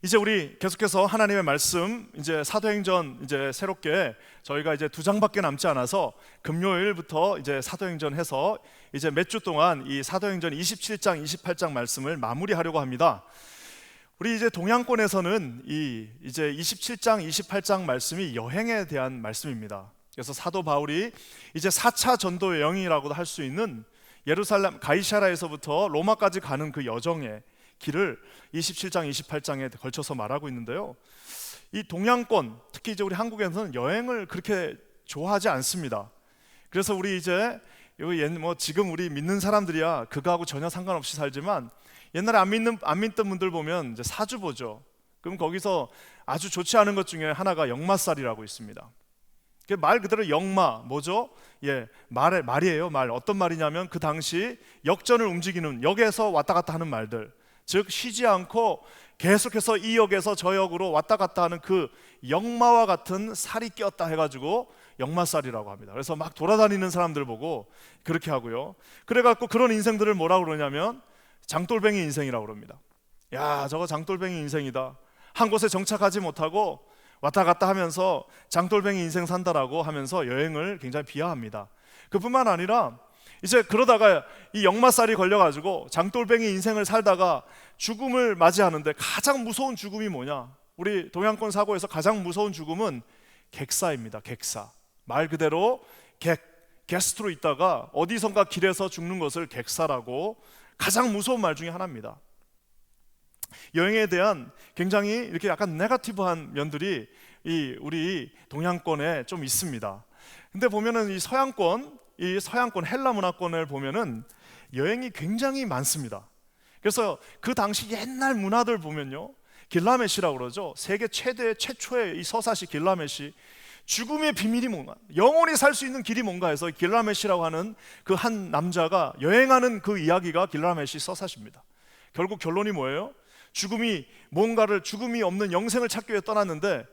이제 우리 계속해서 하나님의 말씀, 이제 사도행전 이제 새롭게 저희가 이제 2장밖에 남지 않아서 금요일부터 이제 사도행전 해서 이제 몇 주 동안 이 사도행전 27장, 28장 말씀을 마무리하려고 합니다. 우리 이제 동양권에서는 이제 27장, 28장 말씀이 여행에 대한 말씀입니다. 그래서 사도 바울이 이제 4차 전도 여행이라고도 할 수 있는 예루살렘 가이사라에서부터 로마까지 가는 그 여정의 길을 27장, 28장에 걸쳐서 말하고 있는데요. 이 동양권, 특히 이제 우리 한국에서는 여행을 그렇게 좋아하지 않습니다. 그래서 우리 이제 지금 우리 믿는 사람들이야 그거하고 전혀 상관없이 살지만 옛날에 안 믿던 분들 보면 이제 사주 보죠. 그럼 거기서 아주 좋지 않은 것 중에 하나가 역마살이라고 있습니다. 말 그대로 역마 뭐죠? 말이에요. 어떤 말이냐면 그 당시 역전을 움직이는, 역에서 왔다 갔다 하는 말들, 즉 쉬지 않고 계속해서 이 역에서 저 역으로 왔다 갔다 하는 그 역마와 같은 살이 꼈다 해가지고 역마살이라고 합니다. 그래서 막 돌아다니는 사람들 보고 그렇게 하고요. 그래갖고 그런 인생들을 뭐라고 그러냐면 장돌뱅이 인생이라고 그럽니다. 야, 저거 장돌뱅이 인생이다. 한 곳에 정착하지 못하고 왔다 갔다 하면서 장돌뱅이 인생 산다라고 하면서 여행을 굉장히 비하합니다. 그뿐만 아니라 이제 그러다가 이 역마살이 걸려가지고 장돌뱅이 인생을 살다가 죽음을 맞이하는데 가장 무서운 죽음이 뭐냐? 우리 동양권 사고에서 가장 무서운 죽음은 객사입니다. 객사. 말 그대로 게스트로 있다가 어디선가 길에서 죽는 것을 객사라고, 가장 무서운 말 중에 하나입니다. 여행에 대한 굉장히 이렇게 약간 네거티브한 면들이 우리 동양권에 좀 있습니다. 근데 보면은 이 서양권 헬라 문화권을 보면은 여행이 굉장히 많습니다. 그래서 그 당시 옛날 문화들 보면요, 길라메시라고 그러죠. 세계 최초의 이 서사시 길라메시, 죽음의 비밀이 뭔가, 영원히 살 수 있는 길이 뭔가 해서 길라메시라고 하는 그 한 남자가 여행하는 그 이야기가 길라메시 서사시입니다. 결국 결론이 뭐예요? 죽음이 없는 영생을 찾기 위해 떠났는데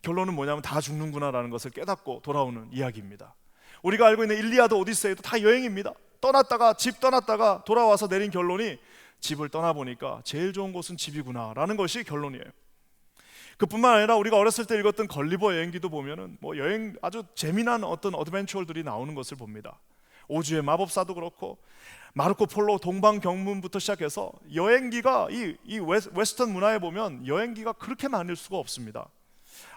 결론은 뭐냐면 다 죽는구나라는 것을 깨닫고 돌아오는 이야기입니다. 우리가 알고 있는 일리아드 오디세이도 다 여행입니다. 집 떠났다가 돌아와서 내린 결론이 집을 떠나보니까 제일 좋은 곳은 집이구나라는 것이 결론이에요. 그뿐만 아니라 우리가 어렸을 때 읽었던 걸리버 여행기도 보면은 여행 아주 재미난 어떤 어드벤처들이 나오는 것을 봅니다. 오즈의 마법사도 그렇고 마르코 폴로 동방경문부터 시작해서 여행기가 이 웨스턴 문화에 보면 여행기가 그렇게 많을 수가 없습니다.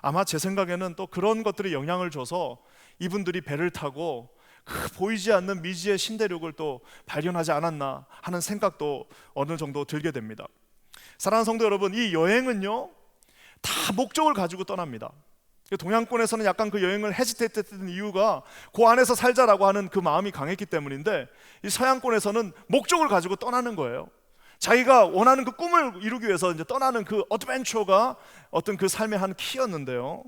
아마 제 생각에는 또 그런 것들이 영향을 줘서 이분들이 배를 타고 그 보이지 않는 미지의 신대륙을 또 발견하지 않았나 하는 생각도 어느 정도 들게 됩니다. 사랑하는 성도 여러분, 이 여행은요 다 목적을 가지고 떠납니다. 동양권에서는 약간 그 여행을 헤지테이트했던 이유가 그 안에서 살자라고 하는 그 마음이 강했기 때문인데, 이 서양권에서는 목적을 가지고 떠나는 거예요. 자기가 원하는 그 꿈을 이루기 위해서 이제 떠나는 그 어드벤처가 어떤 그 삶의 한 키였는데요,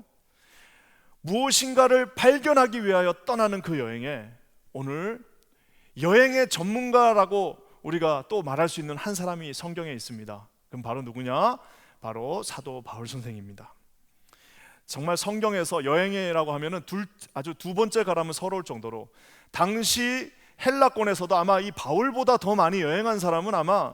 무엇인가를 발견하기 위하여 떠나는 그 여행에 오늘 여행의 전문가라고 우리가 또 말할 수 있는 한 사람이 성경에 있습니다. 그럼 바로 누구냐? 바로 사도 바울 선생입니다. 정말 성경에서 여행이라고 하면은 아주 두 번째 가라면 서러울 정도로, 당시 헬라권에서도 아마 이 바울보다 더 많이 여행한 사람은 아마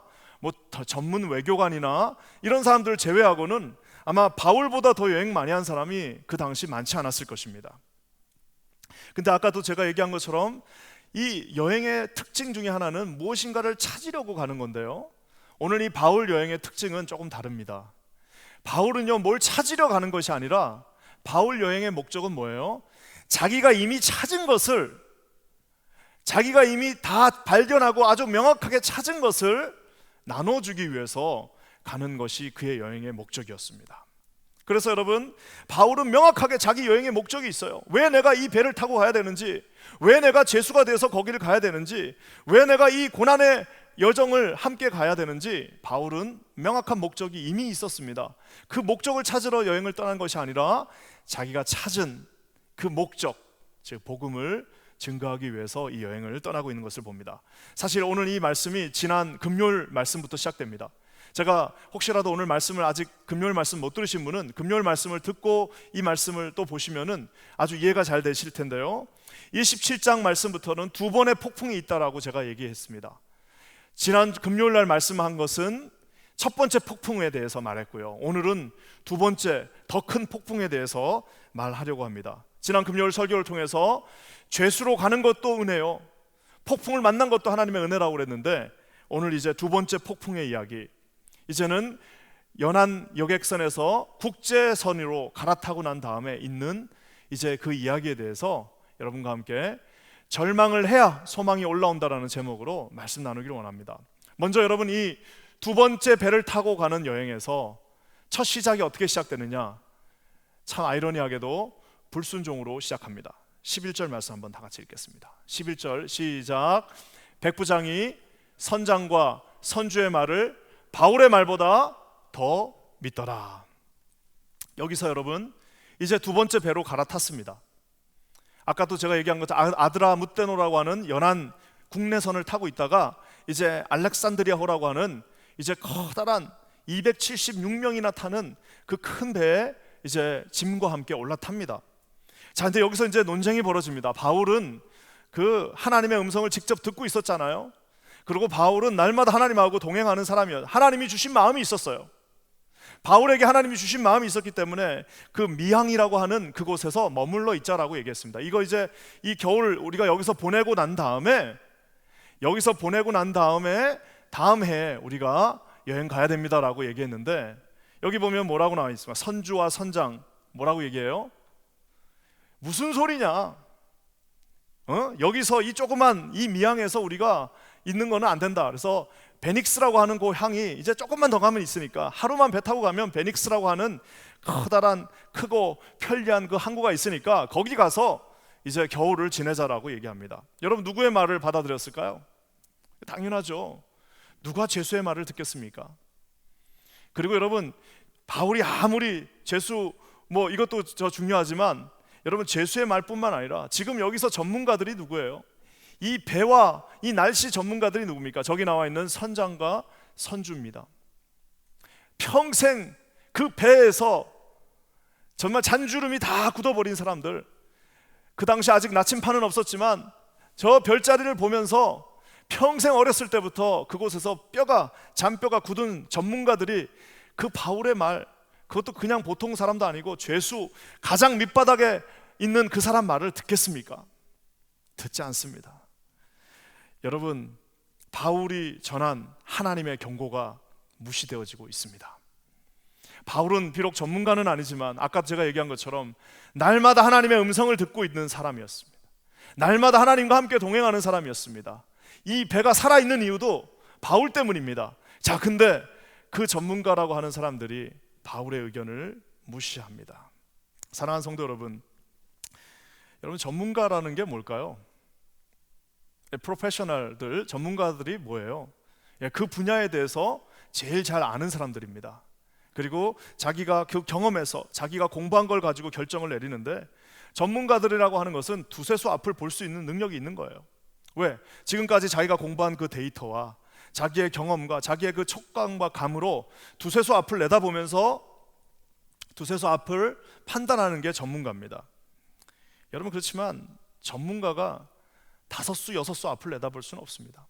더 전문 외교관이나 이런 사람들을 제외하고는 아마 바울보다 더 여행 많이 한 사람이 그 당시 많지 않았을 것입니다. 근데 아까도 제가 얘기한 것처럼 이 여행의 특징 중에 하나는 무엇인가를 찾으려고 가는 건데요, 오늘 이 바울 여행의 특징은 조금 다릅니다. 바울은요 뭘 찾으려 가는 것이 아니라 바울 여행의 목적은 뭐예요? 자기가 이미 찾은 것을, 자기가 이미 다 발견하고 아주 명확하게 찾은 것을 나눠주기 위해서 가는 것이 그의 여행의 목적이었습니다. 그래서 여러분, 바울은 명확하게 자기 여행의 목적이 있어요. 왜 내가 이 배를 타고 가야 되는지, 왜 내가 제수가 돼서 거기를 가야 되는지, 왜 내가 이 고난의 여정을 함께 가야 되는지 바울은 명확한 목적이 이미 있었습니다. 그 목적을 찾으러 여행을 떠난 것이 아니라 자기가 찾은 그 목적, 즉 복음을 증거하기 위해서 이 여행을 떠나고 있는 것을 봅니다. 사실 오늘 이 말씀이 지난 금요일 말씀부터 시작됩니다. 제가 혹시라도 오늘 말씀을 아직 금요일 말씀 못 들으신 분은 금요일 말씀을 듣고 이 말씀을 또 보시면은 아주 이해가 잘 되실 텐데요, 27장 말씀부터는 두 번의 폭풍이 있다라고 제가 얘기했습니다. 지난 금요일 날 말씀한 것은 첫 번째 폭풍에 대해서 말했고요. 오늘은 두 번째 더 큰 폭풍에 대해서 말하려고 합니다. 지난 금요일 설교를 통해서 죄수로 가는 것도 은혜요, 폭풍을 만난 것도 하나님의 은혜라고 그랬는데, 오늘 이제 두 번째 폭풍의 이야기, 이제는 연안 여객선에서 국제선으로 갈아타고 난 다음에 있는 이제 그 이야기에 대해서 여러분과 함께 절망을 해야 소망이 올라온다라는 제목으로 말씀 나누기를 원합니다. 먼저 여러분, 이 두 번째 배를 타고 가는 여행에서 첫 시작이 어떻게 시작되느냐, 참 아이러니하게도 불순종으로 시작합니다. 11절 말씀 한번 다 같이 읽겠습니다. 11절 시작. 백부장이 선장과 선주의 말을 바울의 말보다 더 믿더라. 여기서 여러분 이제 두 번째 배로 갈아탔습니다. 아까도 제가 얘기한 것처럼 아드라무테노라고 하는 연안 국내선을 타고 있다가 이제 알렉산드리아호라고 하는 이제 커다란 276명이나 타는 그 큰 배에 이제 짐과 함께 올라탑니다. 자, 근데 여기서 이제 논쟁이 벌어집니다. 바울은 그 하나님의 음성을 직접 듣고 있었잖아요. 그리고 바울은 날마다 하나님하고 동행하는 사람이었어요. 하나님이 주신 마음이 있었어요. 바울에게 하나님이 주신 마음이 있었기 때문에 그 미항이라고 하는 그곳에서 머물러 있자라고 얘기했습니다. 이거 이제 이 겨울 우리가 여기서 보내고 난 다음에 다음 해에 우리가 여행 가야 됩니다라고 얘기했는데, 여기 보면 뭐라고 나와 있습니까? 선주와 선장 뭐라고 얘기해요? 무슨 소리냐? 여기서 이 조그만 이 미항에서 우리가 있는 거는 안 된다. 그래서 베닉스라고 하는 그 항이 이제 조금만 더 가면 있으니까, 하루만 배 타고 가면 베닉스라고 하는 커다란 크고 편리한 그 항구가 있으니까 거기 가서 이제 겨울을 지내자라고 얘기합니다. 여러분, 누구의 말을 받아들였을까요? 당연하죠. 누가 죄수의 말을 듣겠습니까? 그리고 여러분, 바울이 아무리 죄수 이것도 저 중요하지만 여러분, 죄수의 말뿐만 아니라 지금 여기서 전문가들이 누구예요? 이 배와 이 날씨 전문가들이 누굽니까? 저기 나와 있는 선장과 선주입니다. 평생 그 배에서 정말 잔주름이 다 굳어버린 사람들, 그 당시 아직 나침판은 없었지만 저 별자리를 보면서 평생 어렸을 때부터 그곳에서 잔뼈가 굳은 전문가들이 그 바울의 말, 그것도 그냥 보통 사람도 아니고 죄수 가장 밑바닥에 있는 그 사람 말을 듣겠습니까? 듣지 않습니다. 여러분, 바울이 전한 하나님의 경고가 무시되어지고 있습니다. 바울은 비록 전문가는 아니지만 아까 제가 얘기한 것처럼 날마다 하나님의 음성을 듣고 있는 사람이었습니다. 날마다 하나님과 함께 동행하는 사람이었습니다. 이 배가 살아있는 이유도 바울 때문입니다. 자, 근데 그 전문가라고 하는 사람들이 바울의 의견을 무시합니다. 사랑하는 성도 여러분, 전문가라는 게 뭘까요? 프로페셔널들, 전문가들이 뭐예요? 그 분야에 대해서 제일 잘 아는 사람들입니다. 그리고 자기가 그 경험에서 자기가 공부한 걸 가지고 결정을 내리는데, 전문가들이라고 하는 것은 두세수 앞을 볼 수 있는 능력이 있는 거예요. 왜? 지금까지 자기가 공부한 그 데이터와 자기의 경험과 자기의 그 촉감과 감으로 두세수 앞을 내다보면서 두세수 앞을 판단하는 게 전문가입니다. 여러분, 그렇지만 전문가가 다섯수 여섯수 앞을 내다볼 수는 없습니다.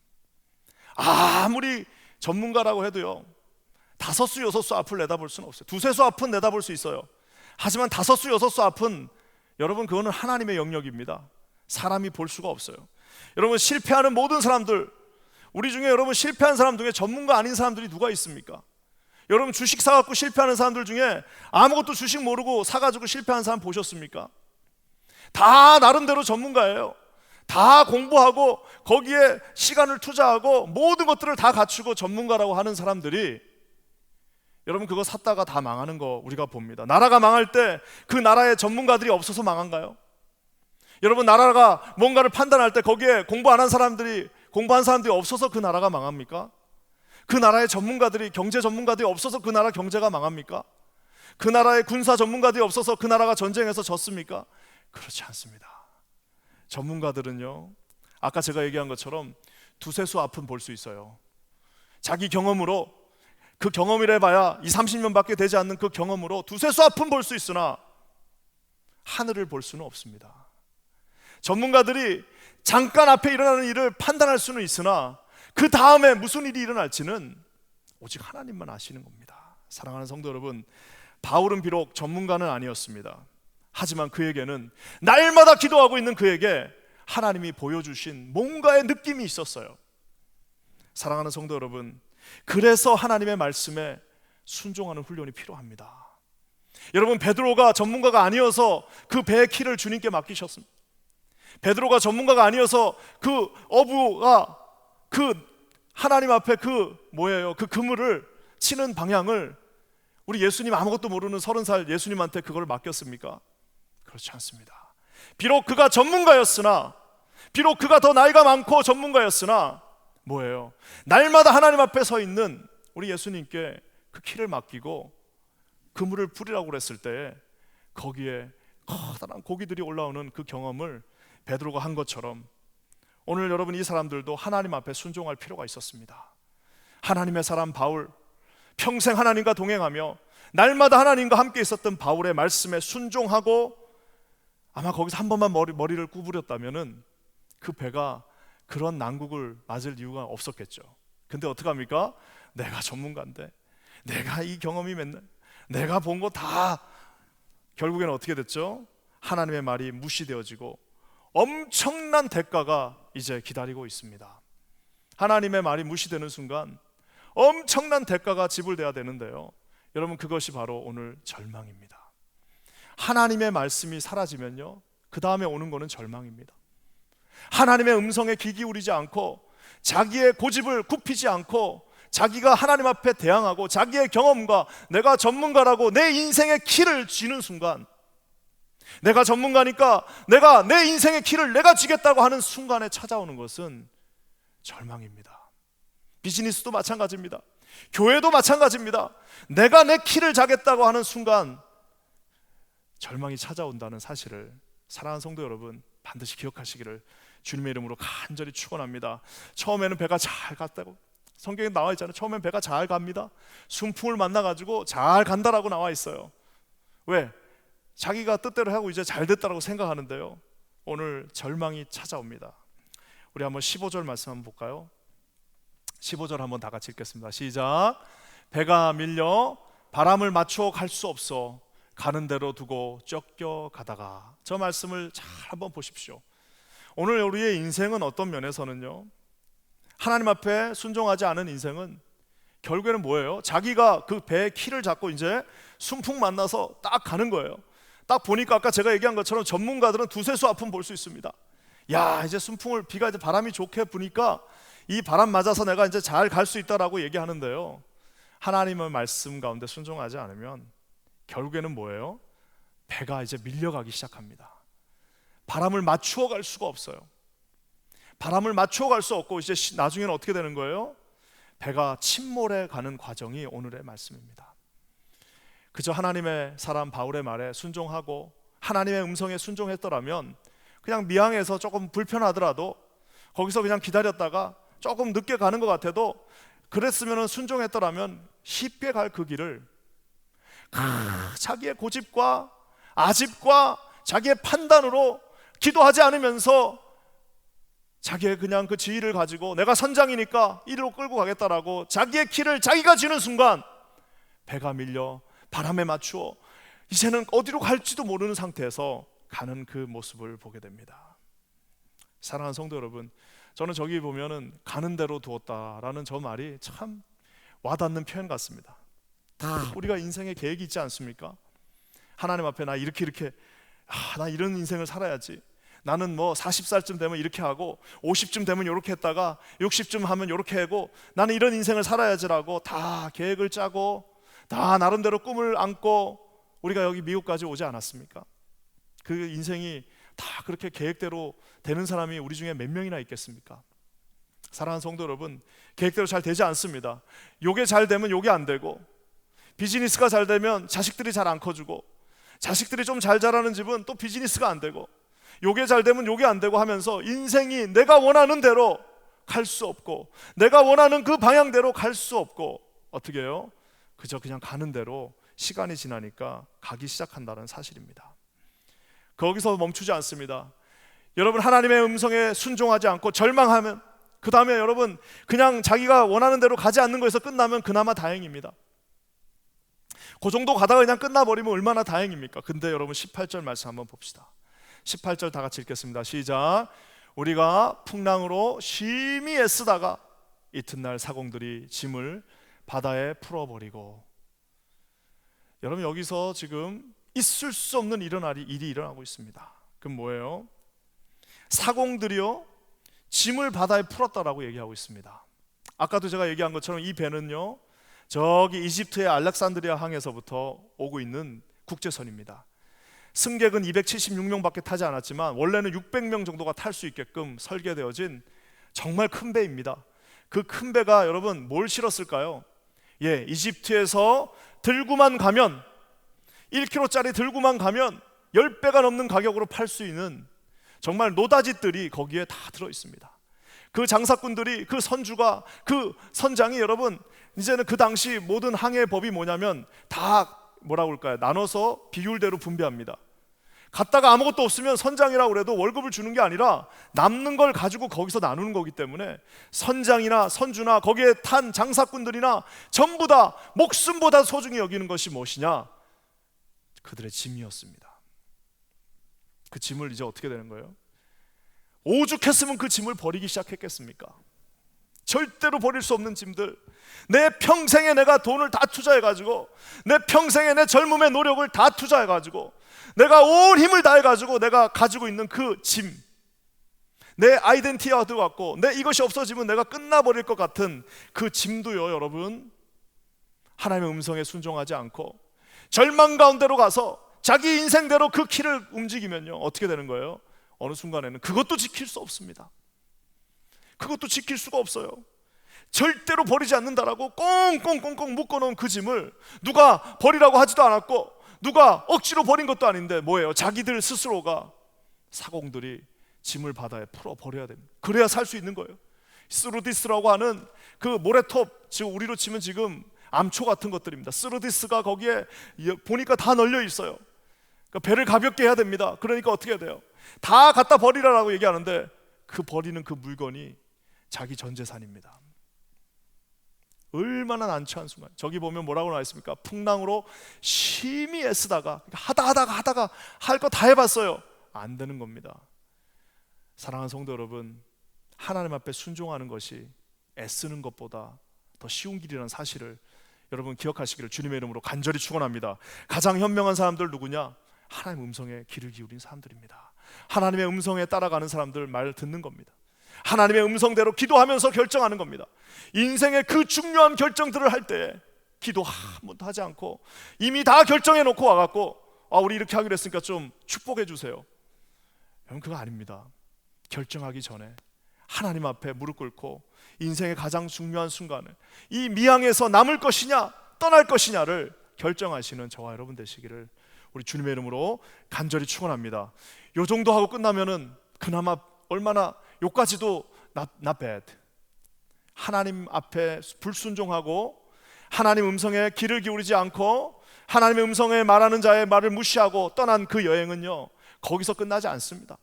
아무리 전문가라고 해도요, 다섯수 여섯수 앞을 내다볼 수는 없어요. 두세수 앞은 내다볼 수 있어요. 하지만 다섯수 여섯수 앞은 여러분, 그거는 하나님의 영역입니다. 사람이 볼 수가 없어요. 여러분, 실패하는 모든 사람들, 우리 중에 여러분 실패한 사람 중에 전문가 아닌 사람들이 누가 있습니까? 여러분, 주식 사갖고 실패하는 사람들 중에 아무것도 주식 모르고 사가지고 실패한 사람 보셨습니까? 다 나름대로 전문가예요. 다 공부하고 거기에 시간을 투자하고 모든 것들을 다 갖추고 전문가라고 하는 사람들이, 여러분, 그거 샀다가 다 망하는 거 우리가 봅니다. 나라가 망할 때 그 나라에 전문가들이 없어서 망한가요? 여러분, 나라가 뭔가를 판단할 때 거기에 공부한 사람들이 없어서 그 나라가 망합니까? 그 나라의 전문가들이, 경제 전문가들이 없어서 그 나라 경제가 망합니까? 그 나라의 군사 전문가들이 없어서 그 나라가 전쟁에서 졌습니까? 그렇지 않습니다. 전문가들은요, 아까 제가 얘기한 것처럼 두세수 앞은 볼 수 있어요. 자기 경험으로, 그 경험이라 봐야 20-30년밖에 되지 않는 그 경험으로 두세수 앞은 볼 수 있으나 하늘을 볼 수는 없습니다. 전문가들이 잠깐 앞에 일어나는 일을 판단할 수는 있으나 그 다음에 무슨 일이 일어날지는 오직 하나님만 아시는 겁니다. 사랑하는 성도 여러분, 바울은 비록 전문가는 아니었습니다. 하지만 그에게는 날마다 기도하고 있는 그에게 하나님이 보여주신 뭔가의 느낌이 있었어요. 사랑하는 성도 여러분, 그래서 하나님의 말씀에 순종하는 훈련이 필요합니다. 여러분, 베드로가 전문가가 아니어서 그 배의 키를 주님께 맡기셨습니다. 베드로가 전문가가 아니어서 그 어부가 그 하나님 앞에 그 그물을 치는 방향을 우리 예수님 아무것도 모르는 30살 예수님한테 그걸 맡겼습니까? 그렇지 않습니다. 비록 그가 전문가였으나, 비록 그가 더 나이가 많고 전문가였으나 날마다 하나님 앞에 서 있는 우리 예수님께 그 키를 맡기고 그물을 뿌리라고 그랬을 때 거기에 커다란 고기들이 올라오는 그 경험을 베드로가 한 것처럼 오늘 여러분, 이 사람들도 하나님 앞에 순종할 필요가 있었습니다. 하나님의 사람 바울, 평생 하나님과 동행하며 날마다 하나님과 함께 있었던 바울의 말씀에 순종하고, 아마 거기서 한 번만 머리를 구부렸다면은 그 배가 그런 난국을 맞을 이유가 없었겠죠. 근데 어떡합니까? 내가 전문가인데, 내가 이 경험이 맨날 내가 본 거 다, 결국에는 어떻게 됐죠? 하나님의 말이 무시되어지고 엄청난 대가가 이제 기다리고 있습니다. 하나님의 말이 무시되는 순간 엄청난 대가가 지불돼야 되는데요, 여러분, 그것이 바로 오늘 절망입니다. 하나님의 말씀이 사라지면요, 그 다음에 오는 거는 절망입니다. 하나님의 음성에 귀 기울이지 않고 자기의 고집을 굽히지 않고 자기가 하나님 앞에 대항하고 자기의 경험과 내가 전문가라고 내 인생의 키를 쥐는 순간, 내가 전문가니까 내가 내 인생의 키를 내가 쥐겠다고 하는 순간에 찾아오는 것은 절망입니다. 비즈니스도 마찬가지입니다. 교회도 마찬가지입니다. 내가 내 키를 자겠다고 하는 순간 절망이 찾아온다는 사실을 사랑하는 성도 여러분, 반드시 기억하시기를 주님의 이름으로 간절히 축원합니다. 처음에는 배가 잘 갔다고 성경에 나와 있잖아요. 처음엔 배가 잘 갑니다. 순풍을 만나가지고 잘 간다라고 나와 있어요. 왜? 자기가 뜻대로 하고 이제 잘 됐다라고 생각하는데요, 오늘 절망이 찾아옵니다. 우리 한번 15절 말씀 한번 볼까요? 15절 한번 다 같이 읽겠습니다. 시작. 배가 밀려 바람을 맞춰 갈 수 없어 가는 대로 두고 쫓겨가다가. 저 말씀을 잘 한번 보십시오. 오늘 우리의 인생은 어떤 면에서는요, 하나님 앞에 순종하지 않은 인생은 결국에는 뭐예요? 자기가 그 배의 키를 잡고 이제 순풍 만나서 딱 가는 거예요. 딱 보니까 아까 제가 얘기한 것처럼 전문가들은 두세 수 앞은 볼 수 있습니다. 야, 이제 순풍을, 비가 이제 바람이 좋게 부니까 이 바람 맞아서 내가 이제 잘 갈 수 있다라고 얘기하는데요, 하나님의 말씀 가운데 순종하지 않으면 결국에는 뭐예요? 배가 이제 밀려가기 시작합니다. 바람을 맞추어 갈 수가 없어요. 바람을 맞추어 갈 수 없고 이제 나중에는 어떻게 되는 거예요? 배가 침몰해 가는 과정이 오늘의 말씀입니다. 그저 하나님의 사람 바울의 말에 순종하고 하나님의 음성에 순종했더라면, 그냥 미항에서 조금 불편하더라도 거기서 그냥 기다렸다가 조금 늦게 가는 것 같아도, 그랬으면 순종했더라면 쉽게 갈 그 길을 자기의 고집과 아집과 자기의 판단으로 기도하지 않으면서 자기의 그냥 그 지위를 가지고 내가 선장이니까 이리로 끌고 가겠다라고 자기의 키를 자기가 쥐는 순간 배가 밀려 바람에 맞추어 이제는 어디로 갈지도 모르는 상태에서 가는 그 모습을 보게 됩니다. 사랑하는 성도 여러분, 저는 저기 보면은 가는 대로 두었다라는 저 말이 참 와닿는 표현 같습니다. 다 우리가 인생에 계획이 있지 않습니까? 하나님 앞에 나 이렇게 나 이런 인생을 살아야지, 나는 뭐 40살쯤 되면 이렇게 하고 50쯤 되면 이렇게 했다가 60쯤 하면 이렇게 하고 나는 이런 인생을 살아야지라고 다 계획을 짜고 다 나름대로 꿈을 안고 우리가 여기 미국까지 오지 않았습니까? 그 인생이 다 그렇게 계획대로 되는 사람이 우리 중에 몇 명이나 있겠습니까? 사랑하는 성도 여러분, 계획대로 잘 되지 않습니다. 요게 잘 되면 요게 안 되고, 비즈니스가 잘 되면 자식들이 잘 안 커주고, 자식들이 좀 잘 자라는 집은 또 비즈니스가 안 되고, 요게 잘 되면 요게 안 되고 하면서 인생이 내가 원하는 대로 갈 수 없고 내가 원하는 그 방향대로 갈 수 없고, 어떻게 해요? 그저 그냥 가는 대로 시간이 지나니까 가기 시작한다는 사실입니다. 거기서 멈추지 않습니다. 여러분, 하나님의 음성에 순종하지 않고 절망하면 그 다음에 여러분 그냥 자기가 원하는 대로 가지 않는 거에서 끝나면 그나마 다행입니다. 그 정도 가다가 그냥 끝나버리면 얼마나 다행입니까? 근데 여러분 18절 말씀 한번 봅시다. 18절 다 같이 읽겠습니다. 시작. 우리가 풍랑으로 심히 애쓰다가 이튿날 사공들이 짐을 바다에 풀어버리고. 여러분 여기서 지금 있을 수 없는 일이 일어나고 있습니다. 그럼 뭐예요? 사공들이요 짐을 바다에 풀었다라고 얘기하고 있습니다. 아까도 제가 얘기한 것처럼 이 배는요 저기 이집트의 알렉산드리아 항에서부터 오고 있는 국제선입니다. 승객은 276명밖에 타지 않았지만 원래는 600명 정도가 탈 수 있게끔 설계되어진 정말 큰 배입니다. 그 큰 배가 여러분 뭘 실었을까요? 이집트에서 들고만 가면 1kg짜리 들고만 가면 10배가 넘는 가격으로 팔 수 있는 정말 노다지들이 거기에 다 들어 있습니다. 그 장사꾼들이, 그 선주가, 그 선장이 여러분 이제는 그 당시 모든 항해의 법이 뭐냐면 다 뭐라고 할까요? 나눠서 비율대로 분배합니다. 갔다가 아무것도 없으면 선장이라고 그래도 월급을 주는 게 아니라 남는 걸 가지고 거기서 나누는 거기 때문에 선장이나 선주나 거기에 탄 장사꾼들이나 전부 다 목숨보다 소중히 여기는 것이 무엇이냐? 그들의 짐이었습니다. 그 짐을 이제 어떻게 되는 거예요? 오죽했으면 그 짐을 버리기 시작했겠습니까? 절대로 버릴 수 없는 짐들, 내 평생에 내가 돈을 다 투자해가지고, 내 평생에 내 젊음의 노력을 다 투자해가지고, 내가 온 힘을 다해가지고 내가 가지고 있는 그 짐, 내 아이덴티티와 같고 내 이것이 없어지면 내가 끝나버릴 것 같은 그 짐도요 여러분, 하나님의 음성에 순종하지 않고 절망 가운데로 가서 자기 인생대로 그 키를 움직이면요 어떻게 되는 거예요? 어느 순간에는 그것도 지킬 수 없습니다. 그것도 지킬 수가 없어요. 절대로 버리지 않는다라고 꽁꽁꽁꽁 묶어놓은 그 짐을 누가 버리라고 하지도 않았고 누가 억지로 버린 것도 아닌데 뭐예요? 자기들 스스로가, 사공들이 짐을 바다에 풀어버려야 됩니다. 그래야 살 수 있는 거예요. 스루디스라고 하는 그 모래톱, 지금 우리로 치면 지금 암초 같은 것들입니다. 스루디스가 거기에 보니까 다 널려 있어요. 그러니까 배를 가볍게 해야 됩니다. 그러니까 어떻게 해야 돼요? 다 갖다 버리라라고 얘기하는데 그 버리는 그 물건이 자기 전 재산입니다. 얼마나 난처한 순간. 저기 보면 뭐라고 나와 있습니까? 풍랑으로 심히 애쓰다가, 하다가 할 거 다 해봤어요. 안 되는 겁니다. 사랑하는 성도 여러분, 하나님 앞에 순종하는 것이 애쓰는 것보다 더 쉬운 길이라는 사실을 여러분 기억하시기를 주님의 이름으로 간절히 축원합니다. 가장 현명한 사람들 누구냐? 하나님의 음성에 귀를 기울인 사람들입니다. 하나님의 음성에 따라가는 사람들 말 듣는 겁니다. 하나님의 음성대로 기도하면서 결정하는 겁니다. 인생의 그 중요한 결정들을 할 때 기도 한 번도 하지 않고 이미 다 결정해 놓고 와갖고 우리 이렇게 하기로 했으니까 좀 축복해 주세요. 여러분 그거 아닙니다. 결정하기 전에 하나님 앞에 무릎 꿇고 인생의 가장 중요한 순간을 이 미항에서 남을 것이냐 떠날 것이냐를 결정하시는 저와 여러분 되시기를 우리 주님의 이름으로 간절히 축원합니다. 요 정도 하고 끝나면은 그나마 얼마나 요까지도 not bad. 하나님 앞에 불순종하고 하나님 음성에 귀를 기울이지 않고 하나님의 음성에 말하는 자의 말을 무시하고 떠난 그 여행은요 거기서 끝나지 않습니다.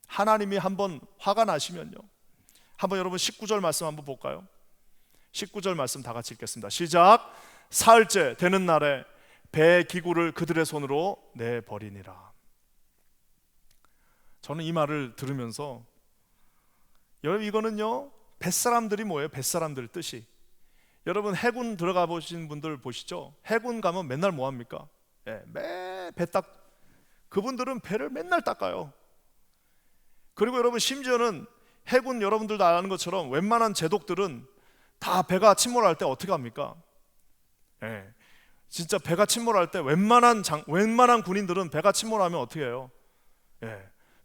하나님이 한번 화가 나시면요, 한번 여러분 19절 말씀 한번 볼까요? 19절 말씀 다 같이 읽겠습니다. 시작. 사흘째 되는 날에 배 기구를 그들의 손으로 내버리니라. 저는 이 말을 들으면서 여러분 이거는요 뱃사람들이 뭐예요? 뱃사람들 뜻이, 여러분 해군 들어가 보신 분들 보시죠? 해군 가면 맨날 뭐 합니까? 매 배 그분들은 배를 맨날 닦아요. 그리고 여러분 심지어는 해군 여러분들도 아는 것처럼 웬만한 제독들은 다 배가 침몰할 때 어떻게 합니까? 진짜 배가 침몰할 때 웬만한 군인들은 배가 침몰하면 어떻게 해요?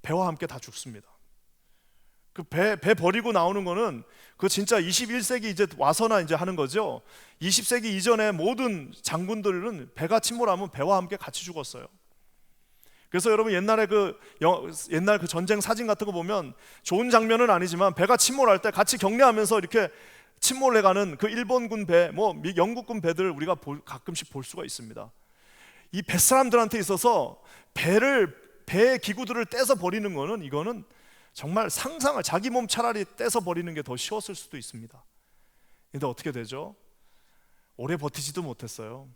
배와 함께 다 죽습니다. 그 배 버리고 나오는 거는 그 진짜 21세기 이제 와서나 이제 하는 거죠. 20세기 이전에 모든 장군들은 배가 침몰하면 배와 함께 같이 죽었어요. 그래서 여러분 옛날 그 전쟁 사진 같은 거 보면 좋은 장면은 아니지만 배가 침몰할 때 같이 격려하면서 이렇게 침몰해가는 그 일본군 배, 영국군 배들 우리가 가끔씩 볼 수가 있습니다. 이 뱃사람들한테 있어서 배의 기구들을 떼서 버리는 거는 이거는 정말 상상을, 자기 몸 차라리 떼서 버리는 게 더 쉬웠을 수도 있습니다. 근데 어떻게 되죠? 오래 버티지도 못했어요.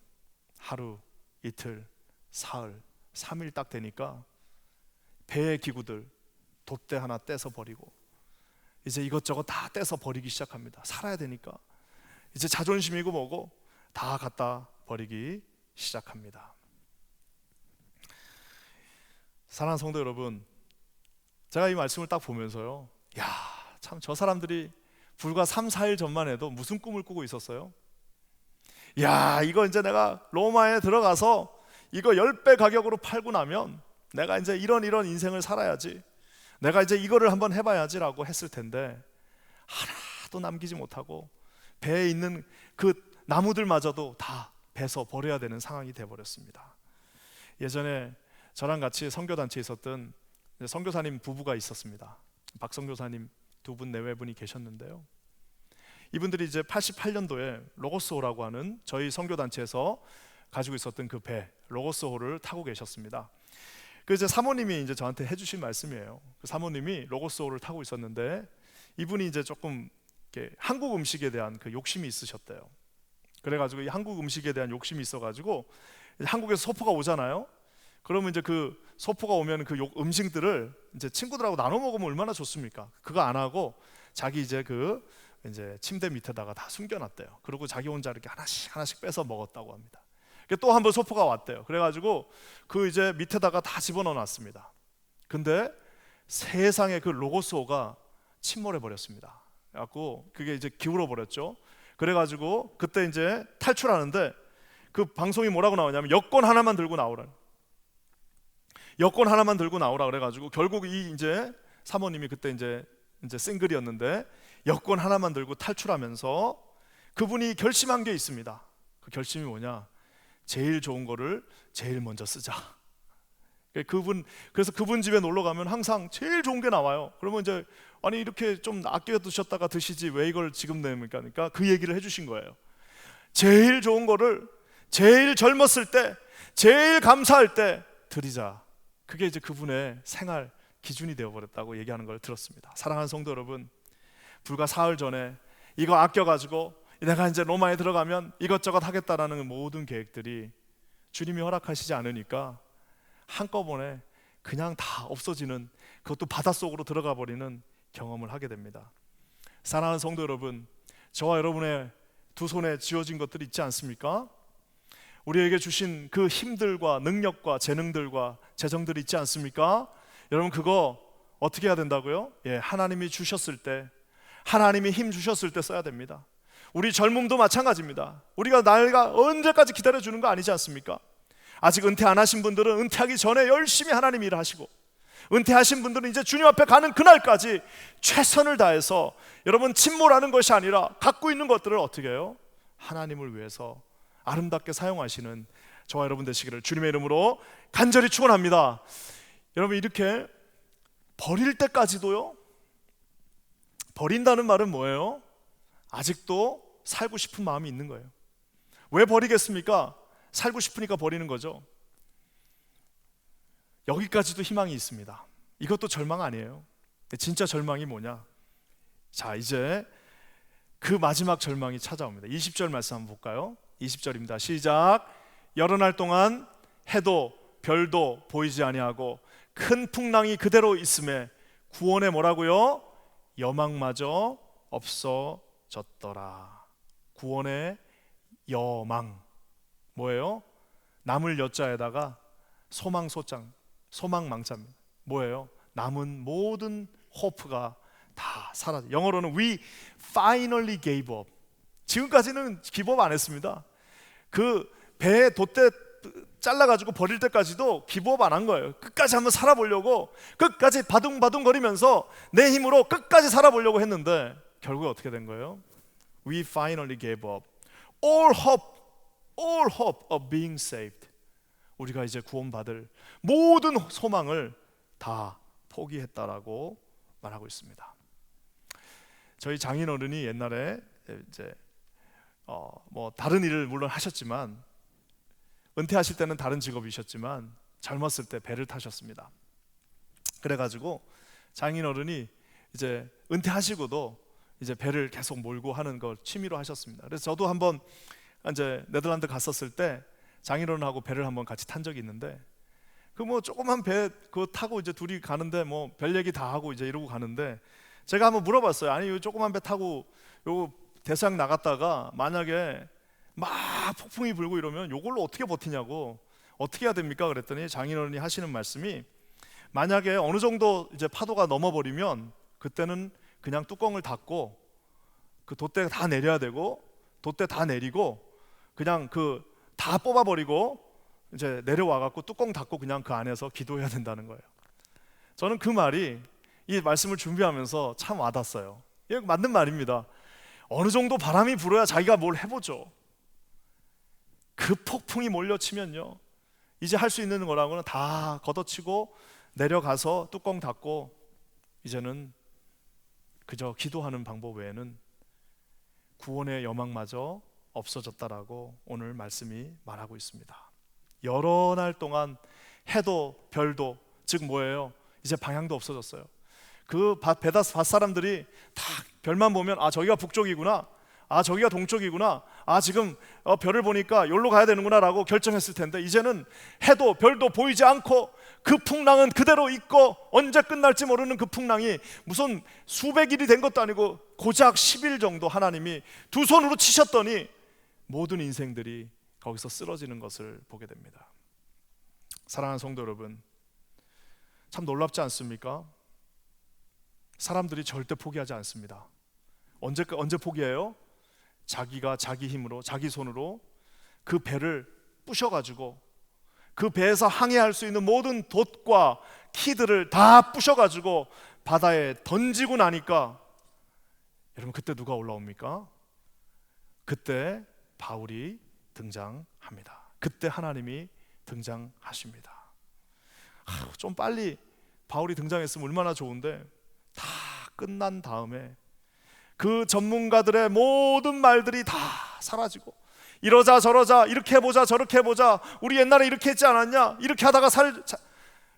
하루, 이틀, 사흘, 3일 딱 되니까 배의 기구들 돛대 하나 떼서 버리고 이제 이것저것 다 떼서 버리기 시작합니다. 살아야 되니까 이제 자존심이고 뭐고 다 갖다 버리기 시작합니다. 사랑하는 성도 여러분, 제가 이 말씀을 딱 보면서요, 야, 참 저 사람들이 불과 3, 4일 전만 해도 무슨 꿈을 꾸고 있었어요? 야, 이거 이제 내가 로마에 들어가서 이거 10배 가격으로 팔고 나면 내가 이제 이런 인생을 살아야지, 내가 이제 이거를 한번 해봐야지 라고 했을 텐데 하나도 남기지 못하고 배에 있는 그 나무들마저도 다 베서 버려야 되는 상황이 돼버렸습니다. 예전에 저랑 같이 선교단체에 있었던 선교사님 부부가 있었습니다. 박 선교사님 두 분 내외분이 계셨는데요, 이분들이 이제 88년도에 로고스호라고 하는 저희 선교단체에서 가지고 있었던 그 배 로고스호를 타고 계셨습니다. 그 이제 사모님이 이제 저한테 해주신 말씀이에요. 그 사모님이 로고스호를 타고 있었는데 이분이 이제 조금 이렇게 한국 음식에 대한 그 욕심이 있으셨대요. 그래가지고 이 한국 음식에 대한 욕심이 있어가지고 한국에서 소포가 오잖아요. 그러면 이제 그 소포가 오면 그 음식들을 이제 친구들하고 나눠 먹으면 얼마나 좋습니까? 그거 안 하고 자기 이제 그 이제 침대 밑에다가 다 숨겨놨대요. 그리고 자기 혼자 이렇게 하나씩 빼서 먹었다고 합니다. 또 한 번 소포가 왔대요. 그래가지고 그 이제 밑에다가 다 집어넣어놨습니다. 근데 세상에 그 로고스호가 침몰해 버렸습니다. 그래갖고 그게 이제 기울어 버렸죠. 그래가지고 그때 이제 탈출하는데 그 방송이 뭐라고 나오냐면 여권 하나만 들고 나오라. 여권 하나만 들고 나오라 그래가지고 결국 이 이제 사모님이 그때 이제 싱글이었는데 여권 하나만 들고 탈출하면서 그분이 결심한 게 있습니다. 그 결심이 뭐냐? 제일 좋은 거를 제일 먼저 쓰자. 그래서 그분 집에 놀러 가면 항상 제일 좋은 게 나와요. 그러면 이제 아니 이렇게 좀 아껴 두셨다가 드시지 왜 이걸 지금 내입니까? 그러니까 그 얘기를 해주신 거예요. 제일 좋은 거를 제일 젊었을 때, 제일 감사할 때 드리자. 그게 이제 그분의 생활 기준이 되어버렸다고 얘기하는 걸 들었습니다. 사랑하는 성도 여러분, 불과 사흘 전에 이거 아껴가지고 내가 이제 로마에 들어가면 이것저것 하겠다라는 모든 계획들이 주님이 허락하시지 않으니까 한꺼번에 그냥 다 없어지는, 그것도 바닷속으로 들어가 버리는 경험을 하게 됩니다. 사랑하는 성도 여러분, 저와 여러분의 두 손에 쥐어진 것들이 있지 않습니까? 우리에게 주신 그 힘들과 능력과 재능들과 재정들이 있지 않습니까? 여러분 그거 어떻게 해야 된다고요? 하나님이 주셨을 때, 하나님이 힘 주셨을 때 써야 됩니다. 우리 젊음도 마찬가지입니다. 우리가 나이가 언제까지 기다려주는 거 아니지 않습니까? 아직 은퇴 안 하신 분들은 은퇴하기 전에 열심히 하나님 일을 하시고, 은퇴하신 분들은 이제 주님 앞에 가는 그날까지 최선을 다해서 여러분 침몰하는 것이 아니라 갖고 있는 것들을 어떻게 해요? 하나님을 위해서 아름답게 사용하시는 저와 여러분 되시기를 주님의 이름으로 간절히 축원합니다. 여러분 이렇게 버릴 때까지도요, 버린다는 말은 뭐예요? 아직도 살고 싶은 마음이 있는 거예요. 왜 버리겠습니까? 살고 싶으니까 버리는 거죠. 여기까지도 희망이 있습니다. 이것도 절망 아니에요. 진짜 절망이 뭐냐? 자, 이제 그 마지막 절망이 찾아옵니다. 20절 말씀 한번 볼까요? 20절입니다. 시작. 여러 날 동안 해도 별도 보이지 아니하고 큰 풍랑이 그대로 있음에 구원의 뭐라고요? 여망마저 없어졌더라. 구원의 여망 뭐예요? 남을 여자에다가 소망 소장, 소망 망자입니다. 뭐예요? 남은 모든 호프가 다 사라져. 영어로는 we finally gave up. 지금까지는 기법 안 했습니다. 그 배에 돛대 잘라가지고 버릴 때까지도 기부업 안 한 거예요. 끝까지 한번 살아보려고, 끝까지 바둥바둥거리면서 내 힘으로 끝까지 살아보려고 했는데 결국에 어떻게 된 거예요? We finally gave up all hope of being saved. 우리가 이제 구원받을 모든 소망을 다 포기했다라고 말하고 있습니다. 저희 장인어른이 옛날에 이제 뭐 다른 일을 물론 하셨지만, 은퇴하실 때는 다른 직업이셨지만 젊었을 때 배를 타셨습니다. 그래가지고 장인어른이 이제 은퇴하시고도 이제 배를 계속 몰고 하는 걸 취미로 하셨습니다. 그래서 저도 한번 이제 네덜란드 갔었을 때 장인어른하고 배를 한번 같이 탄 적이 있는데, 그 뭐 조그만 배 그거 타고 이제 둘이 가는데 뭐 별 얘기 다 하고 이제 이러고 가는데, 제가 한번 물어봤어요. 아니, 이 조그만 배 타고 요 대서양 나갔다가 만약에 막 폭풍이 불고 이러면 요걸로 어떻게 버티냐고, 어떻게 해야 됩니까? 그랬더니 장인어른이 하시는 말씀이, 만약에 어느 정도 이제 파도가 넘어버리면 그때는 그냥 뚜껑을 닫고 그 돛대 다 내려야 되고, 돛대 다 내리고 그냥 그 다 뽑아버리고 이제 내려와 갖고 뚜껑 닫고 그냥 그 안에서 기도해야 된다는 거예요. 저는 그 말이 이 말씀을 준비하면서 참 와닿았어요. 이게 맞는 말입니다. 어느 정도 바람이 불어야 자기가 뭘 해보죠. 그 폭풍이 몰려치면요, 이제 할 수 있는 거라고는 다 걷어치고 내려가서 뚜껑 닫고 이제는 그저 기도하는 방법 외에는 구원의 여망마저 없어졌다라고 오늘 말씀이 말하고 있습니다. 여러 날 동안 해도 별도, 즉 뭐예요? 이제 방향도 없어졌어요. 그 밧사람들이 다 별만 보면 아, 저기가 북쪽이구나, 아, 저기가 동쪽이구나, 아, 지금 별을 보니까 여기로 가야 되는구나 라고 결정했을 텐데, 이제는 해도 별도 보이지 않고 그 풍랑은 그대로 있고, 언제 끝날지 모르는 그 풍랑이 무슨 수백 일이 된 것도 아니고 고작 10일 정도 하나님이 두 손으로 치셨더니 모든 인생들이 거기서 쓰러지는 것을 보게 됩니다. 사랑하는 성도 여러분, 참 놀랍지 않습니까? 사람들이 절대 포기하지 않습니다. 언제 포기해요? 자기가 자기 힘으로, 자기 손으로 그 배를 부셔가지고 그 배에서 항해할 수 있는 모든 돛과 키들을 다 부셔가지고 바다에 던지고 나니까, 여러분 그때 누가 올라옵니까? 그때 바울이 등장합니다. 그때 하나님이 등장하십니다. 좀 빨리 바울이 등장했으면 얼마나 좋은데, 다 끝난 다음에 그 전문가들의 모든 말들이 다 사라지고, 이러자 저러자, 이렇게 해보자 저렇게 해보자, 우리 옛날에 이렇게 했지 않았냐, 이렇게 하다가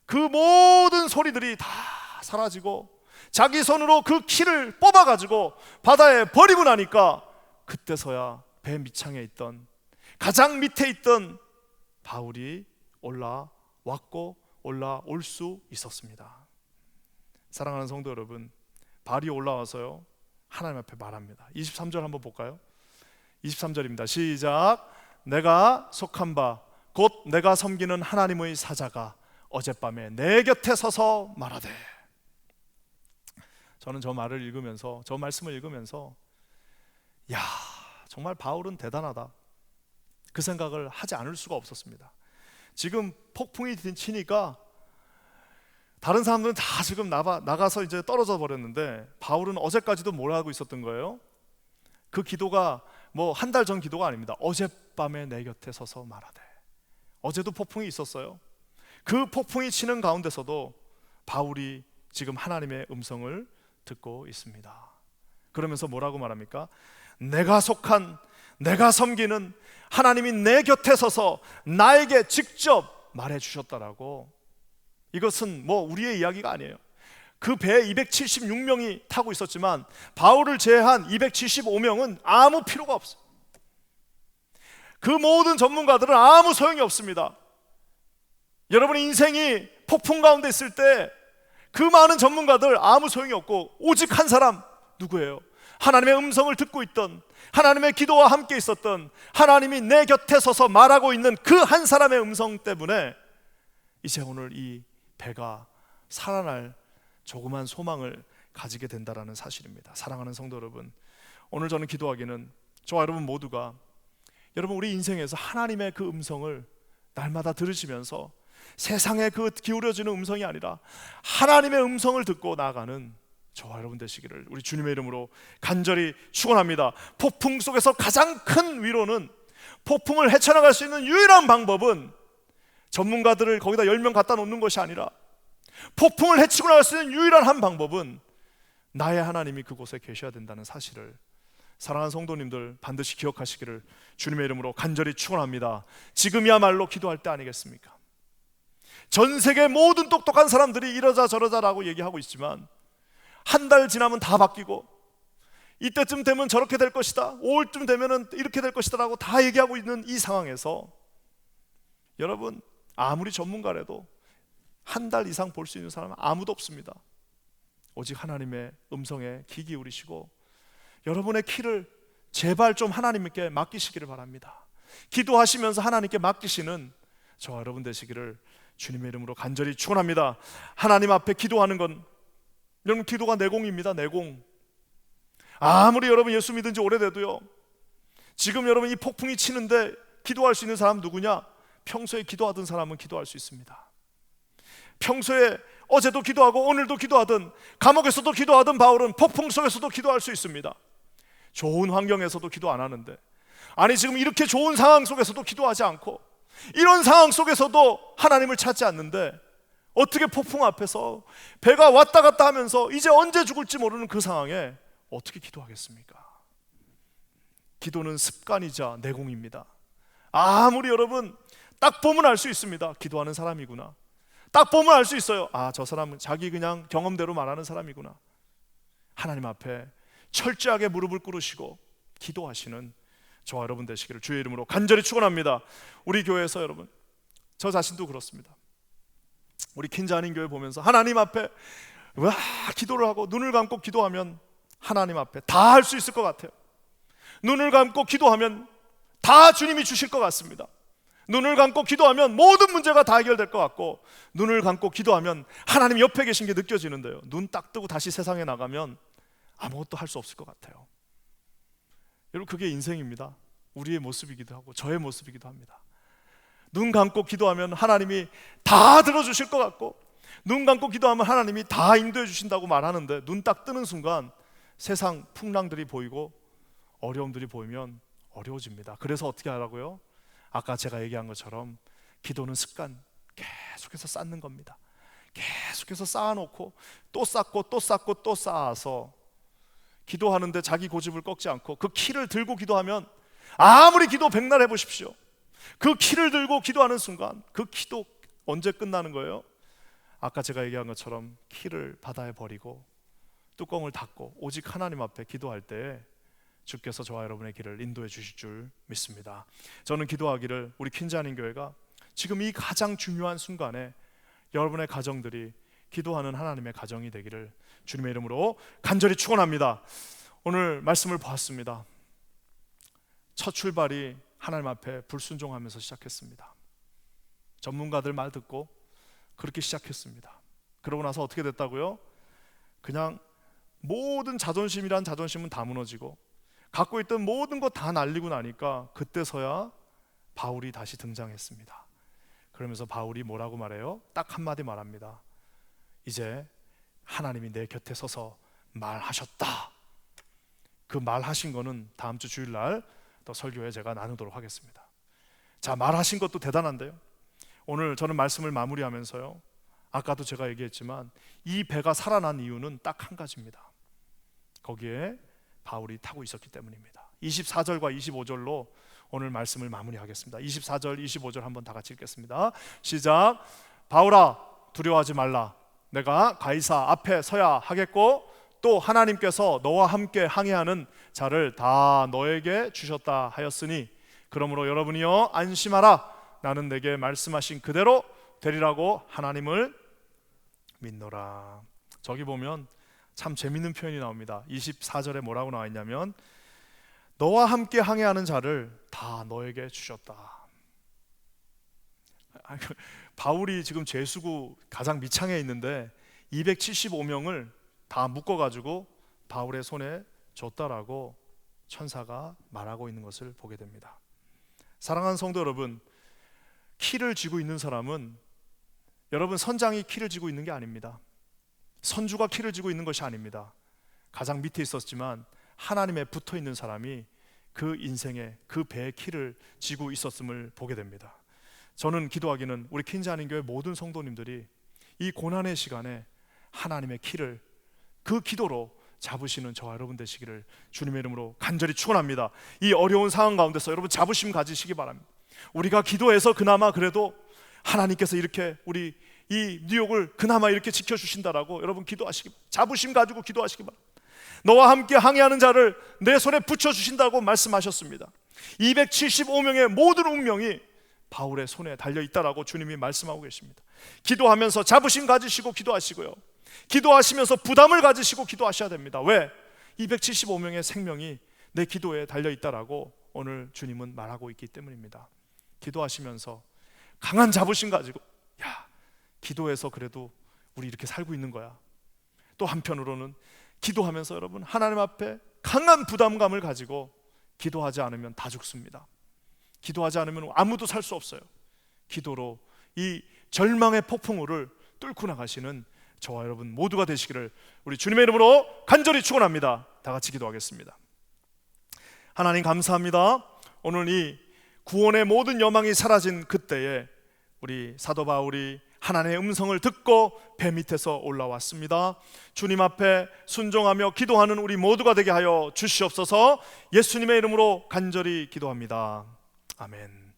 그 모든 소리들이 다 사라지고 자기 손으로 그 키를 뽑아가지고 바다에 버리고 나니까, 그때서야 배 밑창에 있던, 가장 밑에 있던 바울이 올라왔고 올라올 수 있었습니다. 사랑하는 성도 여러분, 바울이 올라와서요 하나님 앞에 말합니다. 23절 한번 볼까요? 23절입니다. 시작. 내가 속한 바 곧 내가 섬기는 하나님의 사자가 어젯밤에 내 곁에 서서 말하되. 저는 저 말을 읽으면서, 저 말씀을 읽으면서, 야, 정말 바울은 대단하다, 그 생각을 하지 않을 수가 없었습니다. 지금 폭풍이 치니까 다른 사람들은 다 지금 나가서 이제 떨어져 버렸는데, 바울은 어제까지도 뭘 하고 있었던 거예요? 그 기도가 뭐 한 달 전 기도가 아닙니다. 어젯밤에 내 곁에 서서 말하되. 어제도 폭풍이 있었어요. 그 폭풍이 치는 가운데서도 바울이 지금 하나님의 음성을 듣고 있습니다. 그러면서 뭐라고 말합니까? 내가 속한, 내가 섬기는 하나님이 내 곁에 서서 나에게 직접 말해 주셨다라고. 이것은 뭐 우리의 이야기가 아니에요. 그 배에 276명이 타고 있었지만 바울을 제외한 275명은 아무 필요가 없어요. 그 모든 전문가들은 아무 소용이 없습니다. 여러분의 인생이 폭풍 가운데 있을 때 그 많은 전문가들 아무 소용이 없고, 오직 한 사람, 누구예요? 하나님의 음성을 듣고 있던, 하나님의 기도와 함께 있었던, 하나님이 내 곁에 서서 말하고 있는 그 한 사람의 음성 때문에 이제 오늘 이 배가 살아날 조그만 소망을 가지게 된다라는 사실입니다. 사랑하는 성도 여러분, 오늘 저는 기도하기는 저와 여러분 모두가, 여러분 우리 인생에서 하나님의 그 음성을 날마다 들으시면서 세상에 그 기울여지는 음성이 아니라 하나님의 음성을 듣고 나아가는 저와 여러분 되시기를 우리 주님의 이름으로 간절히 축원합니다. 폭풍 속에서 가장 큰 위로는, 폭풍을 헤쳐나갈 수 있는 유일한 방법은 전문가들을 거기다 10명 갖다 놓는 것이 아니라, 폭풍을 헤치고 나갈 수 있는 유일한 한 방법은 나의 하나님이 그곳에 계셔야 된다는 사실을 사랑하는 성도님들 반드시 기억하시기를 주님의 이름으로 간절히 축원합니다. 지금이야말로 기도할 때 아니겠습니까? 전 세계 모든 똑똑한 사람들이 이러자 저러자라고 얘기하고 있지만 한 달 지나면 다 바뀌고 이때쯤 되면 저렇게 될 것이다, 5월쯤 되면 이렇게 될 것이다 라고 다 얘기하고 있는 이 상황에서 여러분, 아무리 전문가라도 한 달 이상 볼 수 있는 사람은 아무도 없습니다. 오직 하나님의 음성에 귀 기울이시고 여러분의 키를 제발 좀 하나님께 맡기시기를 바랍니다. 기도하시면서 하나님께 맡기시는 저와 여러분 되시기를 주님의 이름으로 간절히 축원합니다. 하나님 앞에 기도하는 건, 여러분, 기도가 내공입니다. 내공. 아무리 여러분 예수 믿은 지 오래돼도요, 지금 여러분 이 폭풍이 치는데 기도할 수 있는 사람 누구냐? 평소에 기도하던 사람은 기도할 수 있습니다. 평소에 어제도 기도하고 오늘도 기도하던, 감옥에서도 기도하던 바울은 폭풍 속에서도 기도할 수 있습니다. 좋은 환경에서도 기도 안 하는데, 아니 지금 이렇게 좋은 상황 속에서도 기도하지 않고 이런 상황 속에서도 하나님을 찾지 않는데 어떻게 폭풍 앞에서 배가 왔다 갔다 하면서 이제 언제 죽을지 모르는 그 상황에 어떻게 기도하겠습니까? 기도는 습관이자 내공입니다. 아무리 여러분 딱 보면 알 수 있습니다. 기도하는 사람이구나. 딱 보면 알 수 있어요. 아, 저 사람은 자기 그냥 경험대로 말하는 사람이구나. 하나님 앞에 철저하게 무릎을 꿇으시고 기도하시는 저와 여러분 되시기를 주의 이름으로 간절히 축원합니다. 우리 교회에서 여러분, 저 자신도 그렇습니다. 우리 킨자님 교회 보면서 하나님 앞에 와 기도를 하고 눈을 감고 기도하면 하나님 앞에 다 할 수 있을 것 같아요. 눈을 감고 기도하면 다 주님이 주실 것 같습니다. 눈을 감고 기도하면 모든 문제가 다 해결될 것 같고, 눈을 감고 기도하면 하나님 옆에 계신 게 느껴지는데요, 눈 딱 뜨고 다시 세상에 나가면 아무것도 할 수 없을 것 같아요. 여러분, 그게 인생입니다. 우리의 모습이기도 하고 저의 모습이기도 합니다. 눈 감고 기도하면 하나님이 다 들어주실 것 같고, 눈 감고 기도하면 하나님이 다 인도해 주신다고 말하는데, 눈 딱 뜨는 순간 세상 풍랑들이 보이고 어려움들이 보이면 어려워집니다. 그래서 어떻게 하라고요? 아까 제가 얘기한 것처럼 기도는 습관, 계속해서 쌓는 겁니다. 계속해서 쌓아놓고 또 쌓고 또 쌓고 또 쌓아서 기도하는데 자기 고집을 꺾지 않고 그 키를 들고 기도하면, 아무리 기도 백날 해보십시오, 그 키를 들고 기도하는 순간 그 키도 언제 끝나는 거예요? 아까 제가 얘기한 것처럼 키를 바다에 버리고 뚜껑을 닫고 오직 하나님 앞에 기도할 때 주께서 저와 여러분의 길을 인도해 주실 줄 믿습니다. 저는 기도하기를 우리 퀸자님 교회가 지금 이 가장 중요한 순간에 여러분의 가정들이 기도하는 하나님의 가정이 되기를 주님의 이름으로 간절히 축원합니다. 오늘 말씀을 보았습니다. 첫 출발이 하나님 앞에 불순종하면서 시작했습니다. 전문가들 말 듣고 그렇게 시작했습니다. 그러고 나서 어떻게 됐다고요? 그냥 모든 자존심이란 자존심은 다 무너지고 갖고 있던 모든 거 다 날리고 나니까 그때서야 바울이 다시 등장했습니다. 그러면서 바울이 뭐라고 말해요? 딱 한마디 말합니다. 이제 하나님이 내 곁에 서서 말하셨다. 그 말하신 거는 다음 주 주일날 또 설교에 제가 나누도록 하겠습니다. 자, 말하신 것도 대단한데요, 오늘 저는 말씀을 마무리하면서요, 아까도 제가 얘기했지만 이 배가 살아난 이유는 딱 한 가지입니다. 거기에 바울이 타고 있었기 때문입니다. 24절과 25절로 오늘 말씀을 마무리하겠습니다. 24절, 25절 한번 다 같이 읽겠습니다. 시작. 바울아, 두려워하지 말라. 내가 가이사 앞에 서야 하겠고 또 하나님께서 너와 함께 항해하는 자를 다 너에게 주셨다 하였으니 그러므로 여러분이여 안심하라. 나는 내게 말씀하신 그대로 되리라고 하나님을 믿노라. 저기 보면 참 재밌는 표현이 나옵니다. 24절에 뭐라고 나와 있냐면 너와 함께 항해하는 자를 다 너에게 주셨다. 바울이 지금 죄수구 가장 밑창에 있는데 275명을 다 묶어가지고 바울의 손에 줬다라고 천사가 말하고 있는 것을 보게 됩니다. 사랑하는 성도 여러분, 키를 쥐고 있는 사람은 여러분 선장이 키를 쥐고 있는 게 아닙니다. 선주가 키를 쥐고 있는 것이 아닙니다. 가장 밑에 있었지만 하나님에 붙어 있는 사람이 그 인생의 그 배의 키를 쥐고 있었음을 보게 됩니다. 저는 기도하기는 우리 퀸자님 교회 모든 성도님들이 이 고난의 시간에 하나님의 키를 그 기도로 잡으시는 저와 여러분 되시기를 주님의 이름으로 간절히 축원합니다. 이 어려운 상황 가운데서 여러분 자부심 가지시기 바랍니다. 우리가 기도해서 그나마 그래도 하나님께서 이렇게 우리 이 뉴욕을 그나마 이렇게 지켜주신다라고 여러분 기도하시기 바랍니다. 자부심 가지고 기도하시기 바랍니다. 너와 함께 항해하는 자를 내 손에 붙여주신다고 말씀하셨습니다. 275명의 모든 운명이 바울의 손에 달려있다라고 주님이 말씀하고 계십니다. 기도하면서 자부심 가지시고 기도하시고요, 기도하시면서 부담을 가지시고 기도하셔야 됩니다. 왜? 275명의 생명이 내 기도에 달려있다라고 오늘 주님은 말하고 있기 때문입니다. 기도하시면서 강한 자부심 가지고, 야, 기도해서 그래도 우리 이렇게 살고 있는 거야. 또 한편으로는 기도하면서 여러분 하나님 앞에 강한 부담감을 가지고 기도하지 않으면 다 죽습니다. 기도하지 않으면 아무도 살 수 없어요. 기도로 이 절망의 폭풍우를 뚫고 나가시는 저와 여러분 모두가 되시기를 우리 주님의 이름으로 간절히 축원합니다. 다 같이 기도하겠습니다. 하나님 감사합니다. 오늘 이 구원의 모든 여망이 사라진 그때에 우리 사도 바울이 하나님의 음성을 듣고 배 밑에서 올라왔습니다. 주님 앞에 순종하며 기도하는 우리 모두가 되게 하여 주시옵소서. 예수님의 이름으로 간절히 기도합니다. 아멘.